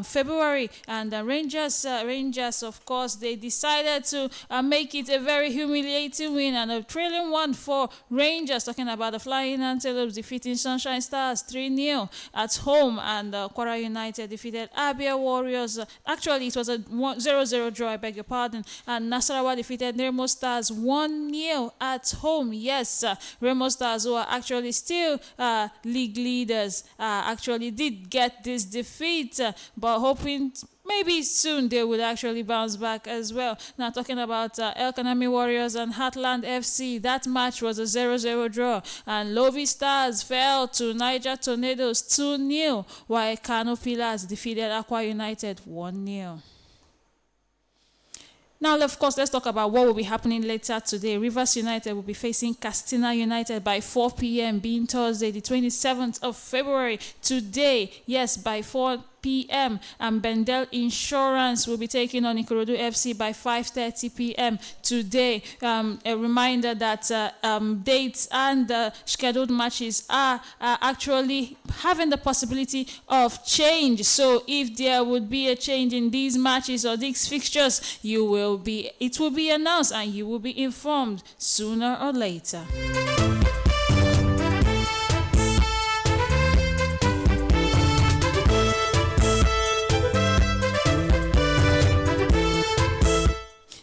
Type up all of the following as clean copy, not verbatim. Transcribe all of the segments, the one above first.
February, and the Rangers, of course, they decided to make it a very humiliating win and a thrilling one for Rangers. Talking about the Flying Antelopes defeating Sunshine Stars 3-0 at home, and Kwara United defeated Abia Warriors. Actually, it was a 0-0 draw. I beg your pardon. And Nasarawa defeated Remo Stars 1-0 at home. Yes, Remo Stars, who are actually still league leaders, actually did get this defeat, but hoping maybe soon they would actually bounce back as well. Now talking about El Kanami Warriors and Heartland FC, that match was a 0-0 draw, and Lovi Stars fell to Niger Tornadoes 2-0, while Kano Pillars defeated Aqua United 1-0. Now, of course, let's talk about what will be happening later today. Rivers United will be facing Castina United by 4 p.m. being Thursday, the 27th of February. Today, yes, by 4 p.m. and Bendel Insurance will be taking on Ikorodu FC by 5:30 p.m. today. A reminder that dates and scheduled matches are actually having the possibility of change. So if there would be a change in these matches or these fixtures, it will be announced and you will be informed sooner or later.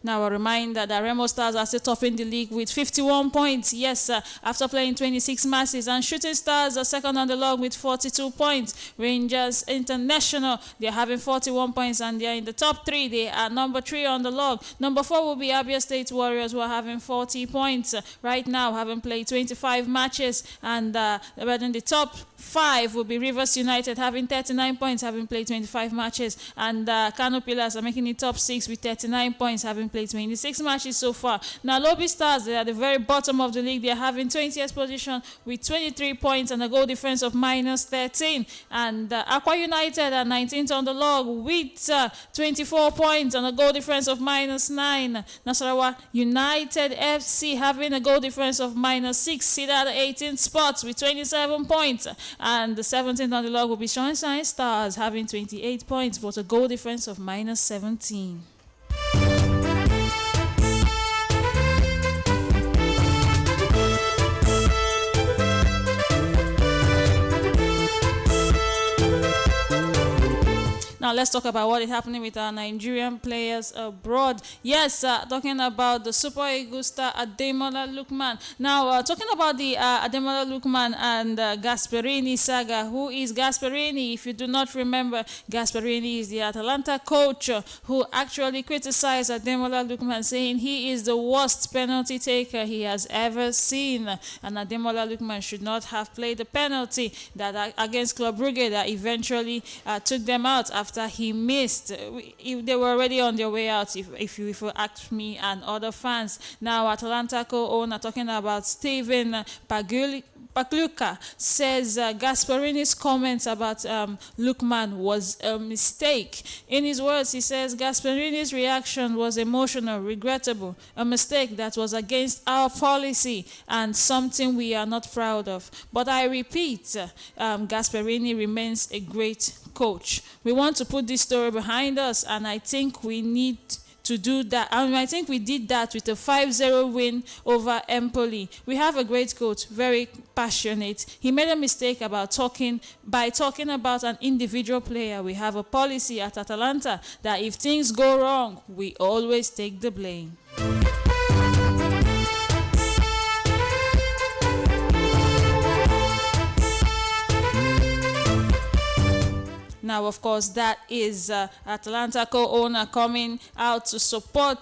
Now, a reminder that Remo Stars are still topping the league with 51 points. Yes, after playing 26 matches. And Shooting Stars are second on the log with 42 points. Rangers International, they're having 41 points and they're in the top three. They are number 3 on the log. Number 4 will be Abia State Warriors, who are having 40 points right now, having played 25 matches. And but in the top 5 will be Rivers United, having 39 points, having played 25 matches. And Kano Pillars are making it top 6 with 39 points, having played 26 matches so far. Now, Lobby Stars, they are at the very bottom of the league. They are having 20th position with 23 points and a goal difference of minus 13. And Aqua United are 19th on the log with 24 points and a goal difference of minus 9. Nasarawa United FC having a goal difference of minus 6, seated at the 18th spot with 27 points. And the 17th on the log will be Sunshine Stars, having 28 points but a goal difference of minus 17. Now, let's talk about what is happening with our Nigerian players abroad. Yes, talking about the Super Eagles star Ademola Lookman. Now, talking about the Ademola Lookman and Gasperini saga. Who is Gasperini? If you do not remember, Gasperini is the Atalanta coach who actually criticized Ademola Lookman, saying he is the worst penalty taker he has ever seen. And Ademola Lookman should not have played the penalty that against Club Brugge that eventually took them out after he missed. They were already on their way out, if you ask me and other fans. Now, Atalanta co-owner, talking about Steven Pakluka, says Gasperini's comments about Lookman was a mistake. In his words, he says Gasperini's reaction was emotional, regrettable, a mistake that was against our policy and something we are not proud of. But I repeat, Gasperini remains a great coach. We want to put this story behind us, and I think we need to do that. And I think we did that with a 5-0 win over Empoli. We have a great coach, very passionate. He made a mistake about talking about an individual player. We have a policy at Atalanta that if things go wrong, we always take the blame. Now, of course, that is Atalanta co-owner coming out to support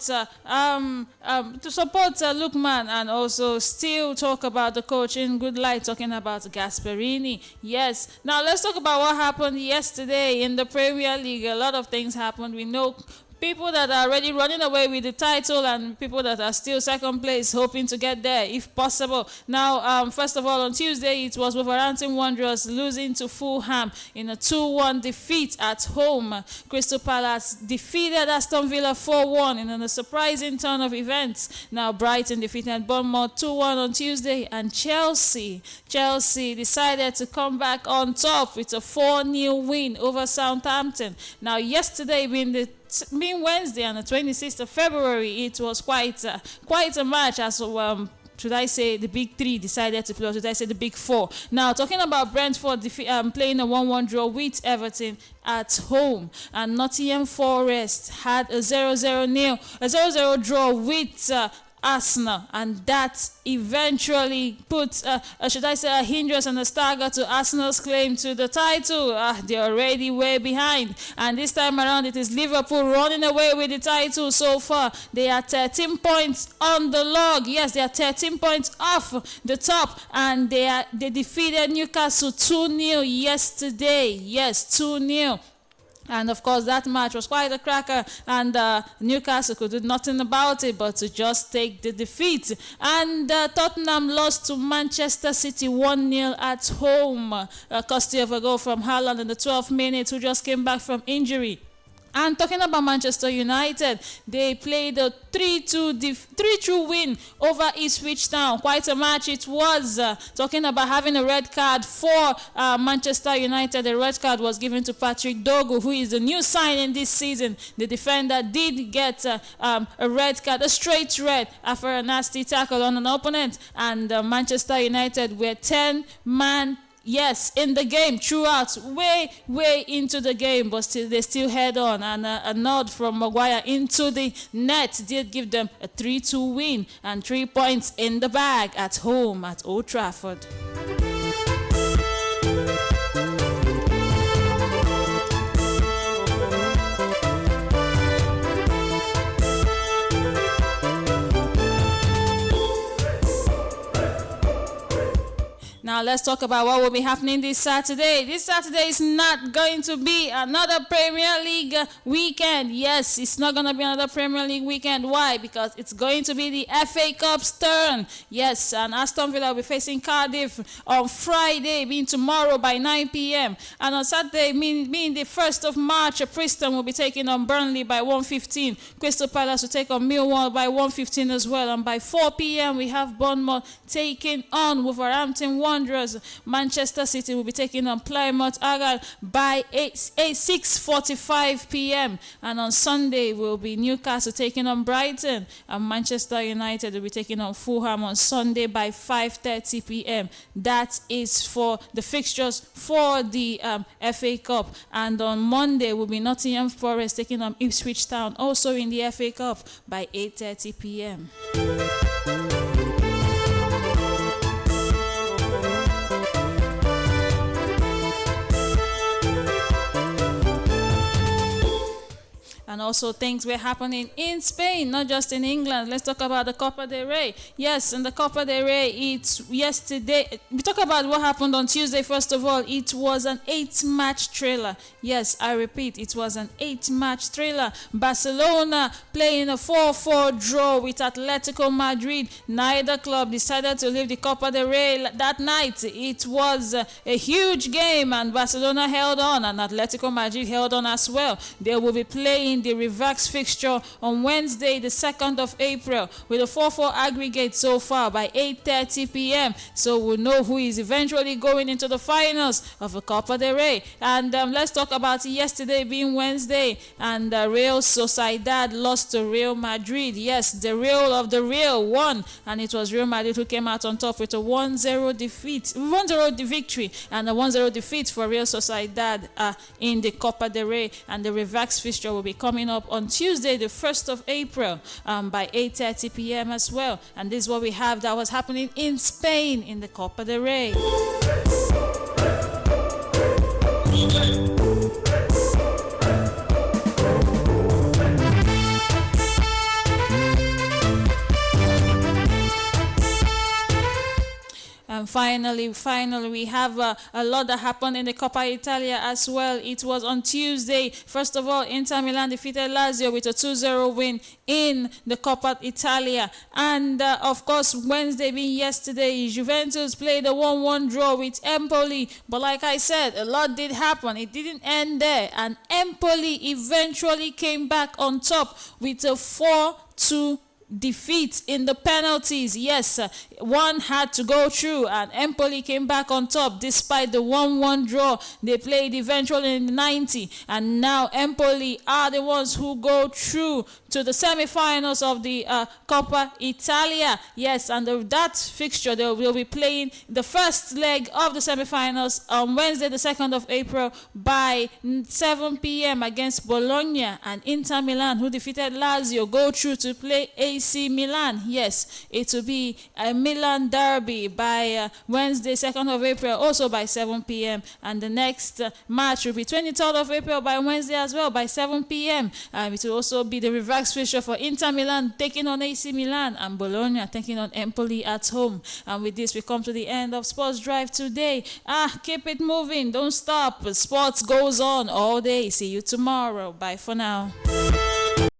Lookman and also still talk about the coach in good light, talking about Gasperini. Yes. Now, let's talk about what happened yesterday in the Premier League. A lot of things happened. We know people that are already running away with the title and people that are still second place hoping to get there if possible. Now, first of all, on Tuesday, it was Wolverhampton Wanderers losing to Fulham in a 2-1 defeat at home. Crystal Palace defeated Aston Villa 4-1 in a surprising turn of events. Now, Brighton defeated Bournemouth 2-1 on Tuesday, and Chelsea decided to come back on top with a 4-0 win over Southampton. Now, yesterday being Wednesday on the 26th of February, it was quite a match as should I say the big three decided to play, or should I say the big four? Now, talking about Brentford playing a 1-1 draw with Everton at home, and Nottingham Forest had a 0-0 draw with Arsenal, and that eventually put should I say a hindrance and a stagger to Arsenal's claim to the title. They're already way behind, and this time around it is Liverpool running away with the title so far. They are 13 points on the log. Yes, they are 13 points off the top, and they defeated Newcastle 2-0 yesterday. Yes, 2-0. And of course, that match was quite a cracker, and Newcastle could do nothing about it but to just take the defeat. And Tottenham lost to Manchester City 1-0 at home, courtesy of a goal from Haaland in the 12th minute, who just came back from injury. And talking about Manchester United, they played a 3-2 win over Ipswich Town. Quite a match it was. Talking about having a red card for Manchester United, the red card was given to Patrick Dogu, who is the new signing this season. The defender did get a red card, a straight red, after a nasty tackle on an opponent. And Manchester United were 10-man in the game throughout, way into the game, but they still head on, and a nod from Maguire into the net did give them a 3-2 win and 3 points in the bag at home at Old Trafford. Now let's talk about what will be happening this Saturday. This Saturday is not going to be another Premier League weekend. Yes, it's not going to be another Premier League weekend. Why? Because it's going to be the FA Cup's turn. Yes, and Aston Villa will be facing Cardiff on Friday, being tomorrow by 9 p.m. And on Saturday, being the 1st of March, Preston will be taking on Burnley by 1:15. Crystal Palace will take on Millwall by 1:15 as well. And by 4 p.m., we have Bournemouth taking on Wolverhampton Wanderers. Manchester City will be taking on Plymouth Argyle by 6:45 p.m. And on Sunday will be Newcastle taking on Brighton, and Manchester United will be taking on Fulham on Sunday by 5:30 p.m. That is for the fixtures for the FA Cup. And on Monday will be Nottingham Forest taking on Ipswich Town, also in the FA Cup, by 8:30 p.m. And also things were happening in Spain, not just in England. Let's talk about the Copa del Rey. Yes, in the Copa del Rey, it's yesterday. We talk about what happened on Tuesday. First of all, it was an 8-match thriller. Yes, I repeat, it was an 8-match thriller. Barcelona playing a 4-4 draw with Atletico Madrid. Neither club decided to leave the Copa del Rey that night. It was a huge game, and Barcelona held on, and Atletico Madrid held on as well. They will be playing the reverse fixture on Wednesday, the 2nd of April, with a 4-4 aggregate so far by 8:30 p.m. So we'll know who is eventually going into the finals of the Copa del Rey. And let's talk about yesterday being Wednesday, and Real Sociedad lost to Real Madrid. Yes, the Real of the Real won, and it was Real Madrid who came out on top with a 1-0 victory and a 1-0 defeat for Real Sociedad in the Copa del Rey. And the reverse fixture will be coming up on Tuesday, the 1st of April, by 8:30 p.m. as well. And this is what we have that was happening in Spain in the Copa del Rey. And And finally, we have a lot that happened in the Coppa Italia as well. It was on Tuesday. First of all, Inter Milan defeated Lazio with a 2-0 win in the Coppa Italia. And of course, Wednesday being yesterday, Juventus played a 1-1 draw with Empoli. But like I said, a lot did happen. It didn't end there. And Empoli eventually came back on top with a 4-2 defeat in the penalties. Yes, one had to go through, and Empoli came back on top despite the 1-1 draw. They played eventually in the 90, and now Empoli are the ones who go through to the semi-finals of the Coppa Italia. Yes, and that fixture, they will be playing the first leg of the semi-finals on Wednesday, the 2nd of April by 7 p.m. against Bologna. And Inter Milan, who defeated Lazio, go through to play AC Milan. Yes, it will be a Milan derby by Wednesday, 2nd of April, also by 7 p.m. And the next match will be 23rd of April by Wednesday as well by 7 p.m. It will also be the reverse fixture for Inter Milan taking on AC Milan and Bologna taking on Empoli at home. And with this, we come to the end of Sports Drive today. Keep it moving. Don't stop. Sports goes on all day. See you tomorrow. Bye for now.